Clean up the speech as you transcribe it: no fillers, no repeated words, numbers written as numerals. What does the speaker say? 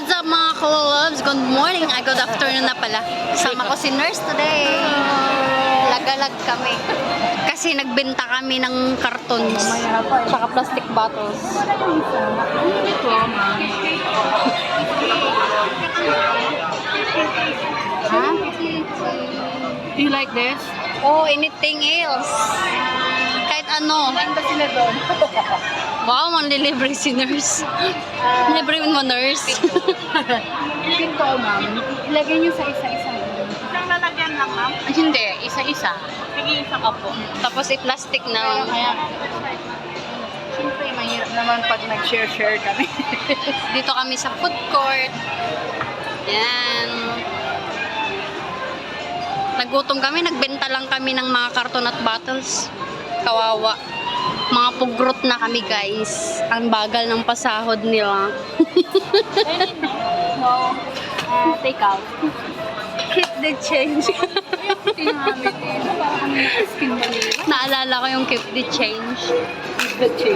What's up mga ka-loves? Good morning. Good afternoon na pala. Sama ko si Nurse today. Lagalag kami. Kasi nagbenta kami ng cartons. Tsaka plastic bottles. Ha? Do you like this? Oh, anything else. Kahit ano. Saan sila doon? Wow, manlilibre si Nurse. Libre mo Nurse. Pinto, ma'am. Ilagay niyo sa isa-isa. Isang lalagyan lang, ma'am? Hindi, isa-isa. Sige, isa Opo. Tapos i-plastic na. Kaya, siyempre, mahirap naman pag nag-share-share kami. Dito kami sa food court. Yan. Nagutom kami, nagbenta lang kami ng mga karton at bottles. Kawawa. Mga pugrot na kami guys. Ang bagal ng pasahod nila. No, take out. Keep the change. Tinamit eh. Parang kami skin Manila. Naalala ko yung keep the change. The change.